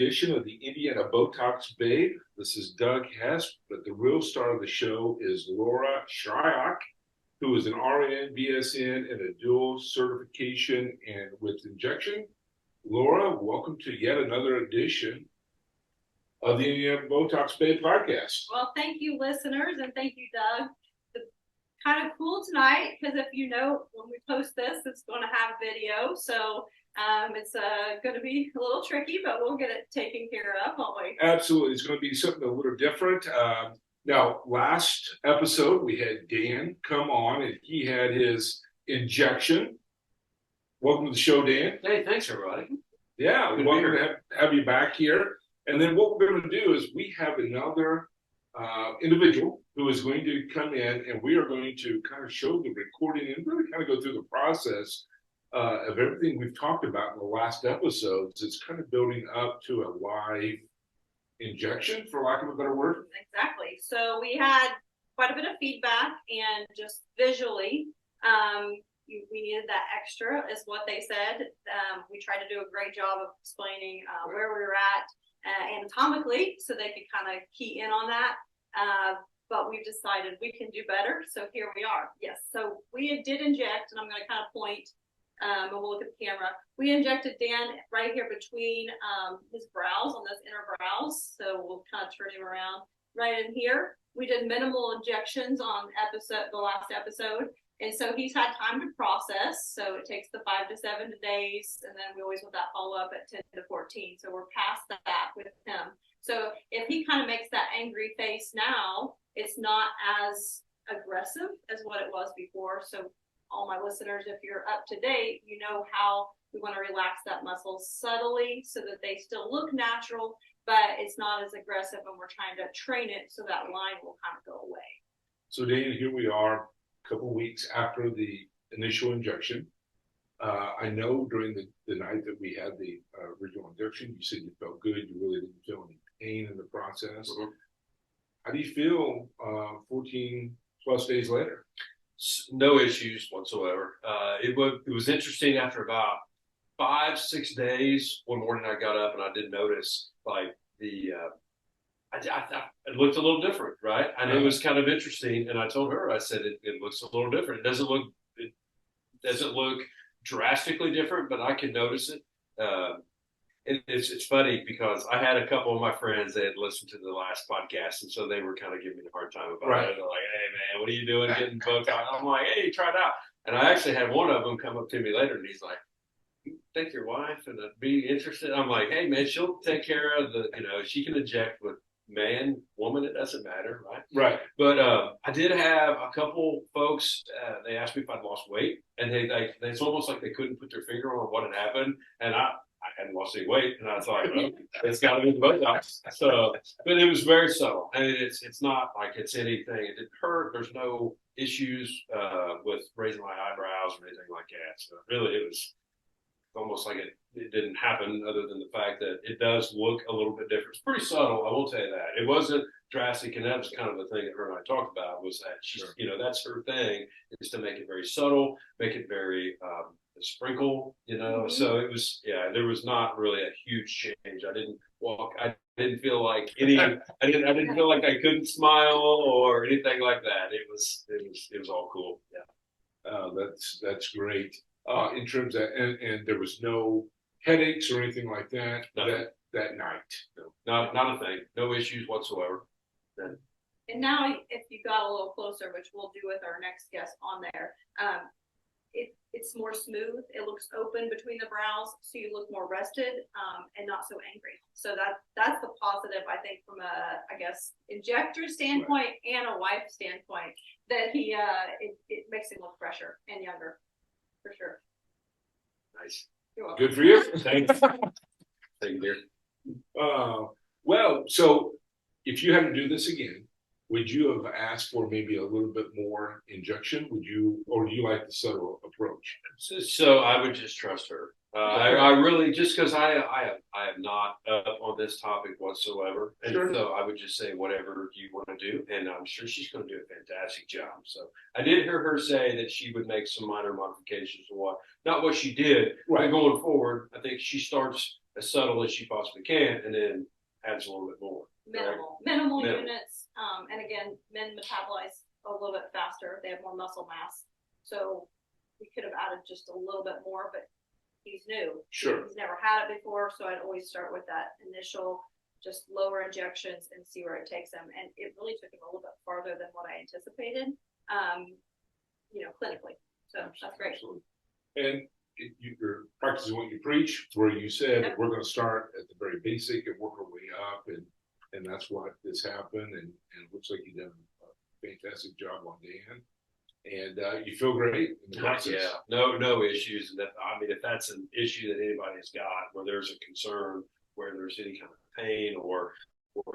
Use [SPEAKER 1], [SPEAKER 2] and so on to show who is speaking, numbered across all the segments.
[SPEAKER 1] edition of the Indiana Botox Babe. This is Doug Hess, but the real star of the show is Laura Shryock, who is an RN, BSN, and a dual certification and with injection. Laura, welcome to yet another edition of the Indiana Botox Babe podcast.
[SPEAKER 2] Well, thank you, listeners, and thank you, Doug. It's kind of cool tonight because if you know, when we post this, it's going to have video, so it's going to be a little tricky, but we'll get it taken care of, won't we?
[SPEAKER 1] Absolutely. It's going to be something a little different. Now, last episode, we had Dan come on, and he had his injection. Welcome to the show, Dan.
[SPEAKER 3] Hey, thanks, everybody.
[SPEAKER 1] Yeah, we're welcome to have you back here. And then what we're going to do is we have another individual who is going to come in, and we are going to kind of show the recording and really kind of go through the process of everything we've talked about in the last episodes. It's kind of building up to a live injection, for lack of a better word.
[SPEAKER 2] Exactly. So we had quite a bit of feedback, and just visually, we needed that extra, is what they said. We tried to do a great job of explaining where we were at anatomically, so they could kind of key in on that. But we've decided we can do better, so here we are. Yes, so we did inject, and I'm going to kind of point, and we'll look at the camera. We injected Dan right here between his brows, on those inner brows. So we'll kind of turn him around right in here. We did minimal injections on the last episode. And so he's had time to process. So it takes the 5 to 7 days. And then we always want that follow up at 10 to 14. So we're past that with him. So if he kind of makes that angry face now, it's not as aggressive as what it was before. So all my listeners, if you're up to date, you know how we want to relax that muscle subtly so that they still look natural, but it's not as aggressive, and we're trying to train it so that line will kind of go away.
[SPEAKER 1] So Dan, here we are a couple weeks after the initial injection. I know during the night that we had the original injection, you said you felt good. You really didn't feel any pain in the process. Mm-hmm. How do you feel 14 plus days later?
[SPEAKER 3] No issues whatsoever. It was interesting. After about 5-6 days, one morning I got up and I did notice like the it looked a little different, right? And it was kind of interesting. And I told her, I said, it looks a little different. It doesn't look drastically different, but I can notice it. It's funny because I had a couple of my friends that had listened to the last podcast, and so they were kind of giving me a hard time about it. They're like, "Hey man, what are you doing getting Botox?" I'm like, "Hey, try it out." And I actually had one of them come up to me later, and he's like, "You think your wife and be interested?" I'm like, "Hey man, she'll take care of she can inject with man, woman, it doesn't matter, right?"
[SPEAKER 1] Right.
[SPEAKER 3] But I did have a couple folks. They asked me if I'd lost weight, and it's almost like they couldn't put their finger on what had happened, and I hadn't lost any weight, and I thought, well, it's got to be the Botox. So, but it was very subtle, and it's not like it's anything. It didn't hurt. There's no issues with raising my eyebrows or anything like that. So really, it was almost like it didn't happen, other than the fact that it does look a little bit different. It's pretty subtle, I will tell you that. It wasn't drastic, and that was kind of the thing that her and I talked about, was that she's, that's her thing, is to make it very subtle, make it very sprinkle, Mm-hmm. So it was, there was not really a huge change. I didn't feel like I didn't feel like I couldn't smile or anything like that. It was all cool. Yeah.
[SPEAKER 1] That's great. In terms of, and there was no headaches or anything like that that night.
[SPEAKER 3] No, not a thing. No issues whatsoever.
[SPEAKER 2] And now, if you got a little closer, which we'll do with our next guest on there, it's more smooth. It looks open between the brows, so you look more rested and not so angry. So that's the positive, I think, from a, injector standpoint and a wife standpoint, that it makes him look fresher and younger, for sure.
[SPEAKER 3] Nice.
[SPEAKER 1] Good for you.
[SPEAKER 3] Thanks. Thank you, dear.
[SPEAKER 1] Well, so if you had to do this again, would you have asked for maybe a little bit more injection? Or do you like the subtle approach?
[SPEAKER 3] So I would just trust her. I really, just because I am not up on this topic whatsoever, and so I would just say whatever you want to do, and I'm sure she's going to do a fantastic job. So I did hear her say that she would make some minor modifications to not what she did, but going forward, I think she starts as subtle as she possibly can, and then adds a little bit more.
[SPEAKER 2] Minimal units. And again, men metabolize a little bit faster. They have more muscle mass. So we could have added just a little bit more, but he's new.
[SPEAKER 1] Sure.
[SPEAKER 2] He's never had it before. So I'd always start with that initial, just lower injections and see where it takes him. And it really took him a little bit farther than what I anticipated, clinically. So that's great.
[SPEAKER 1] Absolutely. And you're practicing what you preach, where you said we're going to start at the very basic and work our way up, and that's what has happened. And it looks like you've done a fantastic job on Dan, and you feel great in the process.
[SPEAKER 3] Yeah, no issues. And if that's an issue that anybody's got, where there's a concern, where there's any kind of pain, or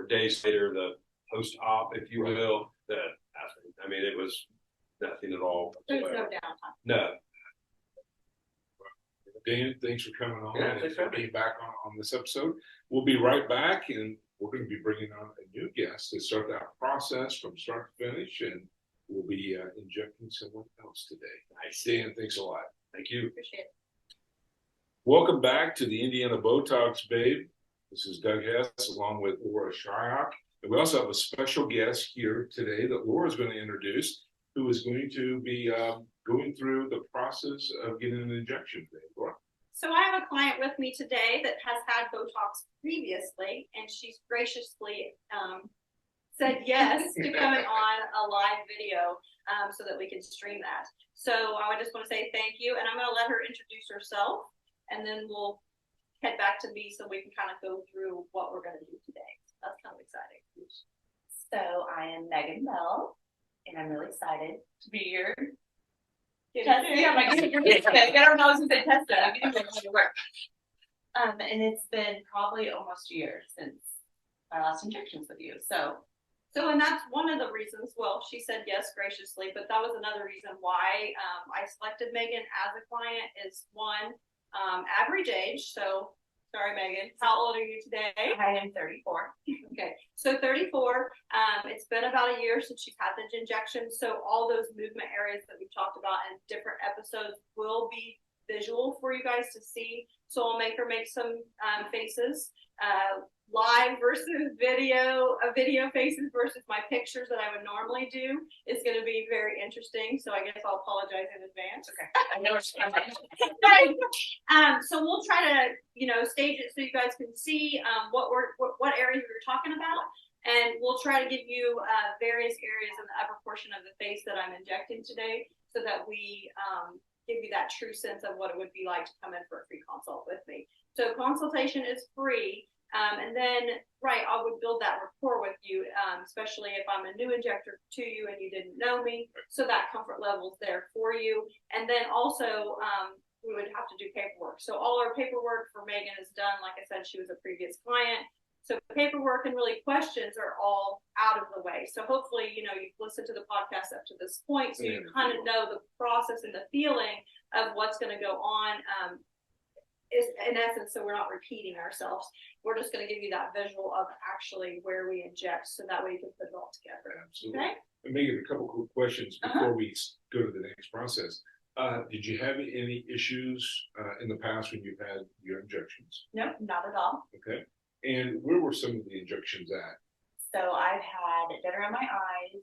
[SPEAKER 3] days later, the post-op, if you will, it was nothing at all.
[SPEAKER 2] There's no downtime.
[SPEAKER 3] No.
[SPEAKER 1] Dan, thanks for coming on
[SPEAKER 3] and
[SPEAKER 1] for being back on this episode. We'll be right back, and we're going to be bringing on a new guest to start that process from start to finish, and we'll be injecting someone else today. Nice. Dan, thanks a lot.
[SPEAKER 3] Thank you.
[SPEAKER 2] Appreciate it.
[SPEAKER 1] Welcome back to the Indiana Botox Babe. This is Doug Hess along with Laura Shyok. And we also have a special guest here today that Laura's going to introduce, who is going to be going through the process of getting an injection today. Laura?
[SPEAKER 2] So I have a client with me today that has had Botox previously, and she's graciously said yes to coming on a live video so that we can stream that. So I just want to say thank you, and I'm going to let her introduce herself, and then we'll head back to me so we can kind of go through what we're going to do today. That's kind of exciting.
[SPEAKER 4] So I am Megan Bell, and I'm really excited to be here. Yeah, my goodness, I don't know if it's been tested. And it's been probably almost a year since my last injections with you. So
[SPEAKER 2] and that's one of the reasons, well, she said yes graciously, but that was another reason why I selected Megan as a client is one, average age. So, sorry, Megan, how old are you today?
[SPEAKER 4] I am 34.
[SPEAKER 2] Okay, so 34. It's been about a year since she's had the injection. So all those movement areas that we've talked about in different episodes will be visual for you guys to see. So I'll make her make some faces, live versus video, video faces versus my pictures that I would normally do is going to be very interesting. So I guess I'll apologize in advance.
[SPEAKER 4] Okay, I know what you're
[SPEAKER 2] So we'll try to, stage it so you guys can see what areas we were talking about, and we'll try to give you various areas in the upper portion of the face that I'm injecting today, so that we give you that true sense of what it would be like to come in for a free consult with me. So consultation is free. And then, I would build that rapport with you, especially if I'm a new injector to you and you didn't know me. So that comfort level is there for you. And then also, we would have to do paperwork. So all our paperwork for Megan is done. Like I said, she was a previous client. So paperwork and really questions are all out of the way. So hopefully, you've listened to the podcast up to this point. So you kind of know the process and the feeling of what's going to go on. Is in essence, so we're not repeating ourselves. We're just going to give you that visual of actually where we inject, so that way you can put it all together.
[SPEAKER 1] Absolutely.
[SPEAKER 2] Okay?
[SPEAKER 1] And Megan, a couple quick questions before we go to the next process. Did you have any issues in the past when you've had your injections?
[SPEAKER 4] Nope, not at all.
[SPEAKER 1] Okay. And where were some of the injections at?
[SPEAKER 4] So I've had it done around my eyes,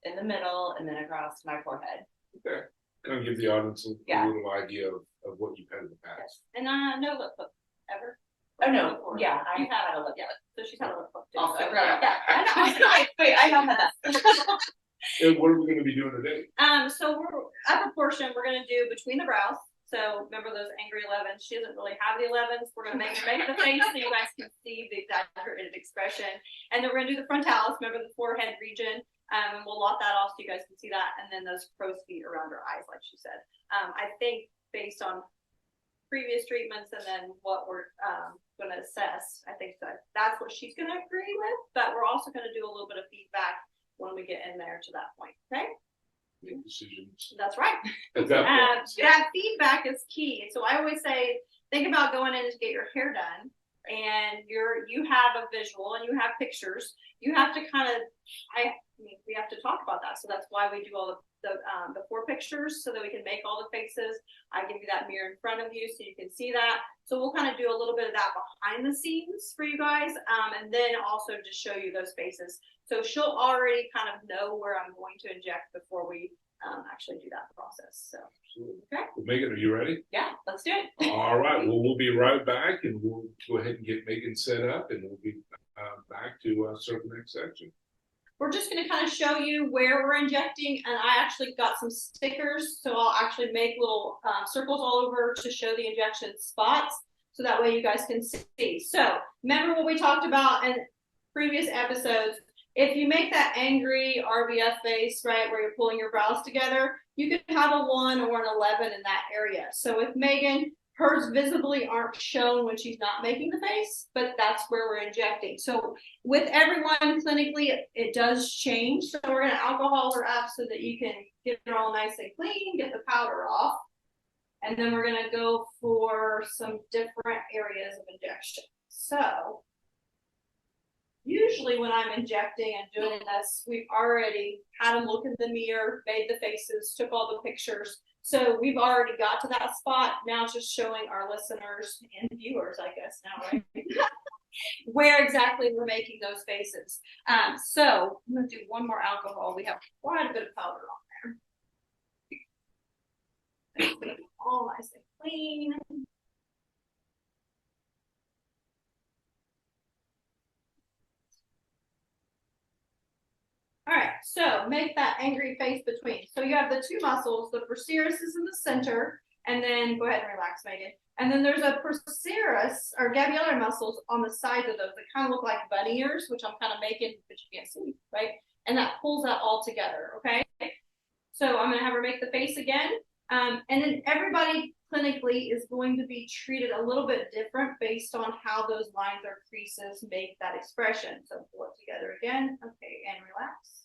[SPEAKER 4] in the middle, and then across my forehead.
[SPEAKER 1] Okay. Kind of give the audience a little idea of what you've had in the past.
[SPEAKER 2] And no lip hook ever.
[SPEAKER 4] Oh no, yeah,
[SPEAKER 2] You've had a lip. Yeah, so she's had a lip hook too.
[SPEAKER 4] Also,
[SPEAKER 2] so,
[SPEAKER 4] right.
[SPEAKER 2] yeah, I know.
[SPEAKER 4] Wait, I have had that.
[SPEAKER 1] And what are we going to be doing today?
[SPEAKER 2] So we're upper portion. We're going to do between the brows. So remember those angry 11s? She doesn't really have the 11s. We're going to make the face so you guys can see the exaggerated expression. And then we're going to do the frontalis. Remember the forehead region. And we'll lot that off so you guys can see that. And then those crow's feet around her eyes, like she said. I think based on previous treatments and then what we're going to assess, I think that's what she's going to agree with. But we're also going to do a little bit of feedback when we get in there to that point. Okay?
[SPEAKER 1] Make decisions.
[SPEAKER 2] That's right.
[SPEAKER 1] At that point.
[SPEAKER 2] That feedback is key. So I always say, think about going in to get your hair done, and you have a visual and you have pictures. You have to mean, we have to talk about that. So that's why we do all the 4 pictures so that we can make all the faces. I give you that mirror in front of you so you can see that. So we'll kind of do a little bit of that behind the scenes for you guys. And then also just show you those faces. So she'll already kind of know where I'm going to inject before we actually do that process. So, okay.
[SPEAKER 1] Well, Megan, are you ready?
[SPEAKER 4] Yeah, let's do it.
[SPEAKER 1] All right. Well, we'll be right back, and we'll go ahead and get Megan set up, and we'll be back to start the next section.
[SPEAKER 2] We're just going to kind of show you where we're injecting, and I actually got some stickers, so I'll actually make little circles all over to show the injection spots, so that way you guys can see. So remember what we talked about in previous episodes. If you make that angry RBF face, right, where you're pulling your brows together, you could have a 1 or an 11 in that area. So with Megan, hers visibly aren't shown when she's not making the face, but that's where we're injecting. So with everyone clinically, it does change. So we're going to alcohol her up so that you can get her all nice and clean, get the powder off. And then we're going to go for some different areas of injection. So usually when I'm injecting and doing this, we've already had them look in the mirror, made the faces, took all the pictures. So we've already got to that spot. Now it's just showing our listeners and viewers, I guess now, right? Where exactly we're making those faces. So I'm gonna do one more alcohol. We have quite a bit of powder on there. It's gonna be all nice and clean. All right, so make that angry face between. So you have the 2 muscles, the procerus is in the center, and then go ahead and relax, Megan. And then there's a procerus or gabular muscles on the sides of those that kind of look like bunny ears, which I'm kind of making, but you can't see, right? And that pulls that all together, okay? So I'm gonna have her make the face again. And then everybody clinically is going to be treated a little bit different based on how those lines or creases make that expression. So pull it together again, okay, and relax.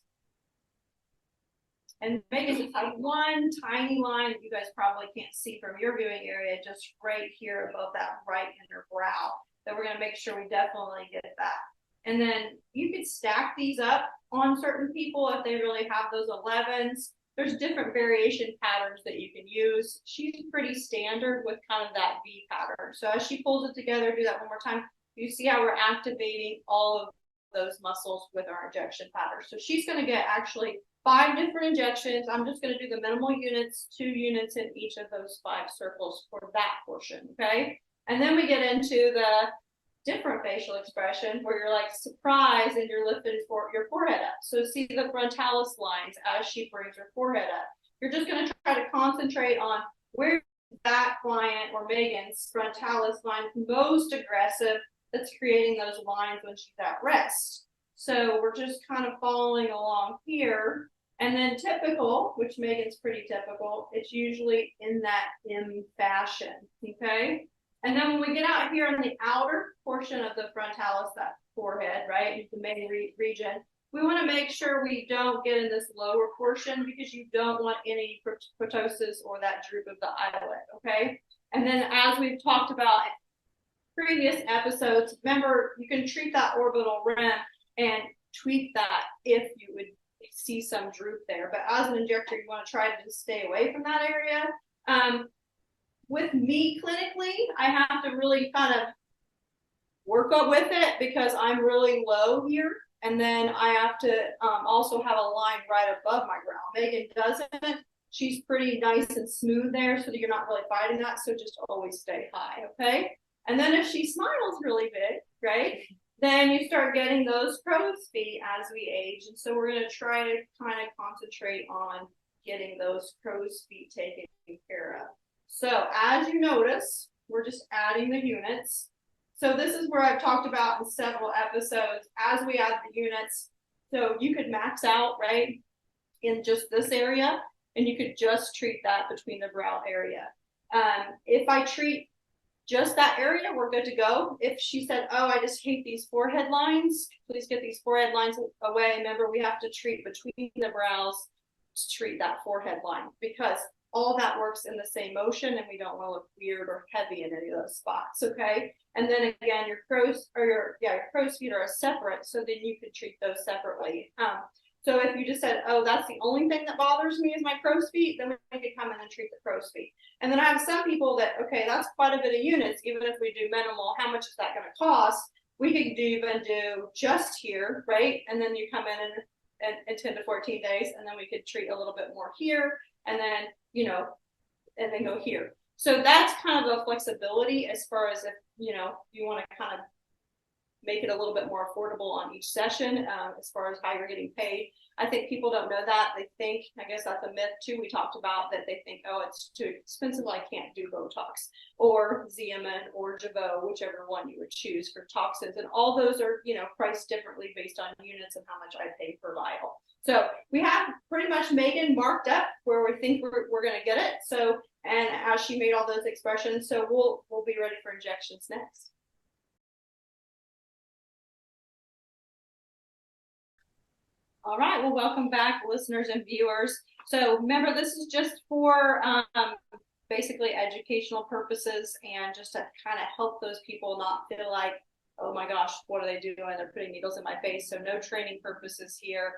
[SPEAKER 2] And Megan just has one tiny line that you guys probably can't see from your viewing area, just right here above that right inner brow, that we're gonna make sure we definitely get that. And then you could stack these up on certain people if they really have those 11s. There's different variation patterns that you can use. She's pretty standard with kind of that V pattern. So as she pulls it together, do that one more time. You see how we're activating all of those muscles with our injection pattern. So she's going to get actually 5 different injections. I'm just going to do the minimal units, 2 units in each of those 5 circles for that portion, okay? And then we get into the different facial expression where you're like surprised and you're lifting your forehead up. So see the frontalis lines as she brings her forehead up. You're just going to try to concentrate on where that client or Megan's frontalis line is most aggressive, that's creating those lines when she's at rest. So we're just kind of following along here. And then typical, which Megan's pretty typical, it's usually in that M fashion, okay? And then when we get out here in the outer portion of the frontalis, that forehead, right, the main region, we want to make sure we don't get in this lower portion because you don't want any ptosis or that droop of the eyelid, okay? And then as we've talked about in previous episodes, remember, you can treat that orbital rim and tweak that if you would see some droop there. But as an injector, you want to try to just stay away from that area. With me clinically, I have to really kind of work up with it because I'm really low here. And then I have to also have a line right above my brow. Megan doesn't. She's pretty nice and smooth there so that you're not really fighting that. So just always stay high, okay? And then if she smiles really big, right, then you start getting those crow's feet as we age. And so we're going to try to kind of concentrate on getting those crow's feet taken care of. So as you notice, we're just adding the units. So this is where I've talked about in several episodes, as we add the units, so you could max out, right, in just this area, and you could just treat that between the brow area. If I treat just that area, we're good to go. If she said, oh, I just hate these forehead lines, please get these forehead lines away. Remember, we have to treat between the brows to treat that forehead line because all that works in the same motion and we don't want to look weird or heavy in any of those spots, okay? And then again, your crow's feet are separate, so then you could treat those separately. So if you just said, oh, that's the only thing that bothers me is my crow's feet, then we could come in and treat the crow's feet. And then I have some people that, okay, that's quite a bit of units, even if we do minimal, how much is that going to cost? We could even do just here, right? And then you come in 10 to 14 days, and then we could treat a little bit more here, and then, you know, and then go here. So that's kind of a flexibility as far as if, you know, you want to kind of make it a little bit more affordable on each session, as far as how you're getting paid. I think people don't know that. They think, I guess that's a myth too, we talked about, that they think, oh, it's too expensive, I can't do Botox, or Xeomin, or Jeuveau, whichever one you would choose for toxins. And all those are, you know, priced differently based on units and how much I pay per vial. So we have pretty much Megan marked up where we think we're going to get it. So, and as she made all those expressions, so we'll be ready for injections next. All right, well, welcome back, listeners and viewers. So remember, this is just for basically educational purposes and just to kind of help those people not feel like, oh my gosh, what are they doing? They're putting needles in my face. So no training purposes here.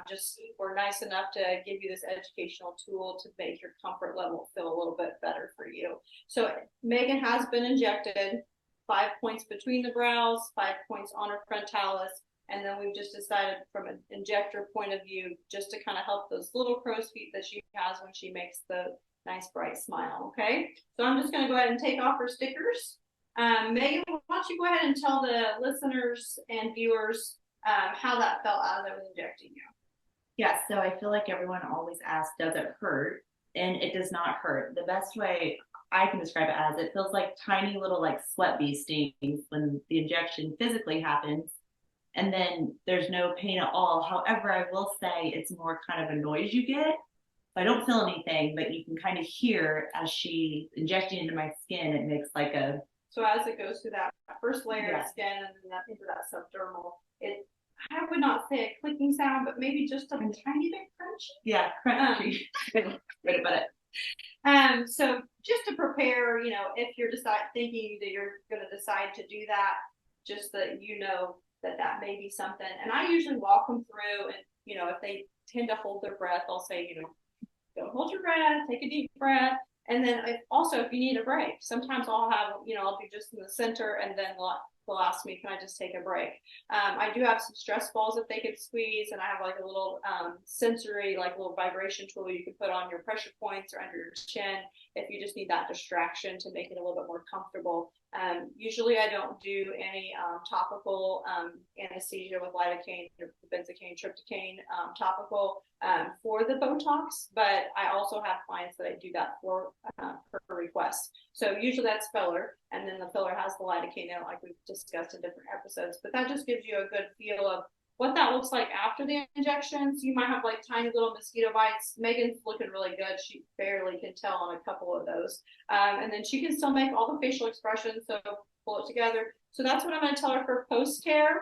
[SPEAKER 2] Just we're nice enough to give you this educational tool to make your comfort level feel a little bit better for you. So Megan has been injected, 5 points between the brows, 5 points on her frontalis. And then we've just decided from an injector point of view, just to kind of help those little crow's feet that she has when she makes the nice bright smile. Okay, so I'm just going to go ahead and take off her stickers. Megan, why don't you go ahead and tell the listeners and viewers how that felt as I was injecting you.
[SPEAKER 4] Yeah, so I feel like everyone always asks, does it hurt? And it does not hurt. The best way I can describe it as, it feels like tiny little like sweat bee stings when the injection physically happens. And then there's no pain at all. However, I will say it's more kind of a noise you get. I don't feel anything, but you can kind of hear as she injecting into my skin, it makes like a...
[SPEAKER 2] So as it goes through that first layer of skin and then into that subdermal, I would not say a clicking sound, but maybe just a tiny bit crunchy.
[SPEAKER 4] Yeah, crunchy. Right about it.
[SPEAKER 2] So just to prepare, you know, if you're thinking that you're going to decide to do that, just that you know that may be something. And I usually walk them through, and you know, if they tend to hold their breath, I'll say, you know, don't hold your breath, take a deep breath. And then if you need a break, sometimes I'll have, you know, I'll be just in the center, and then they'll ask me, can I just take a break? I do have some stress balls that they could squeeze, and I have like a little sensory, like a little vibration tool you can put on your pressure points or under your chin if you just need that distraction to make it a little bit more comfortable. Usually I don't do any topical anesthesia with lidocaine or benzocaine, tryptocaine topical for the Botox, but I also have clients that I do that for per request. So usually that's filler, and then the filler has the lidocaine in it, like we've discussed in different episodes, but that just gives you a good feel of what that looks like after the injections. You might have like tiny little mosquito bites. Megan's looking really good. She barely can tell on a couple of those. And then she can still make all the facial expressions, so pull it together. So that's what I'm going to tell her for post-care.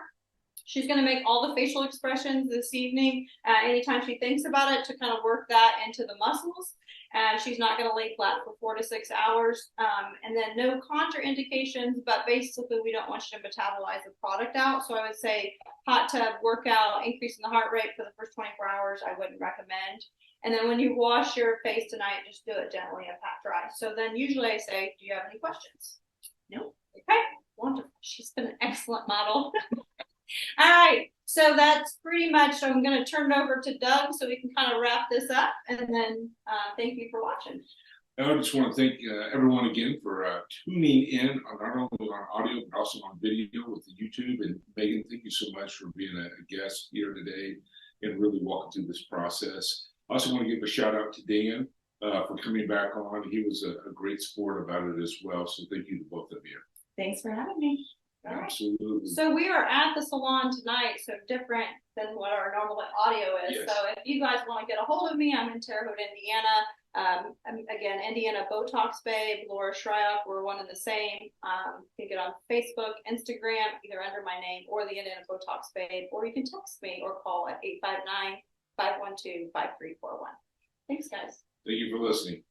[SPEAKER 2] She's going to make all the facial expressions this evening, anytime she thinks about it, to kind of work that into the muscles. And she's not going to lay flat for 4 to 6 hours. And then no contraindications, but basically we don't want you to metabolize the product out. So I would say hot tub, workout, increasing the heart rate for the first 24 hours, I wouldn't recommend. And then when you wash your face tonight, just do it gently and pat dry. So then usually I say, do you have any questions? No? Okay, wonderful. She's been an excellent model. All right, so that's pretty much, I'm going to turn it over to Doug so we can kind of wrap this up, and then thank you for watching.
[SPEAKER 1] I just want to thank everyone again for tuning in, not only on audio, but also on video with the YouTube. And Megan, thank you so much for being a guest here today and really walking through this process. I also want to give a shout out to Dan for coming back on. He was a great sport about it as well. So thank you to both of you.
[SPEAKER 4] Thanks for having me.
[SPEAKER 1] Absolutely.
[SPEAKER 2] So we are at the salon tonight, so different than what our normal audio is.
[SPEAKER 1] Yes.
[SPEAKER 2] So if you guys want to get a hold of me, I'm in Terre Haute, Indiana. Again, Indiana Botox Babe, Laura Shryock, we're one and the same. You can get on Facebook, Instagram, either under my name or the Indiana Botox Babe, or you can text me or call at 859-512-5341. Thanks, guys.
[SPEAKER 1] Thank you for listening.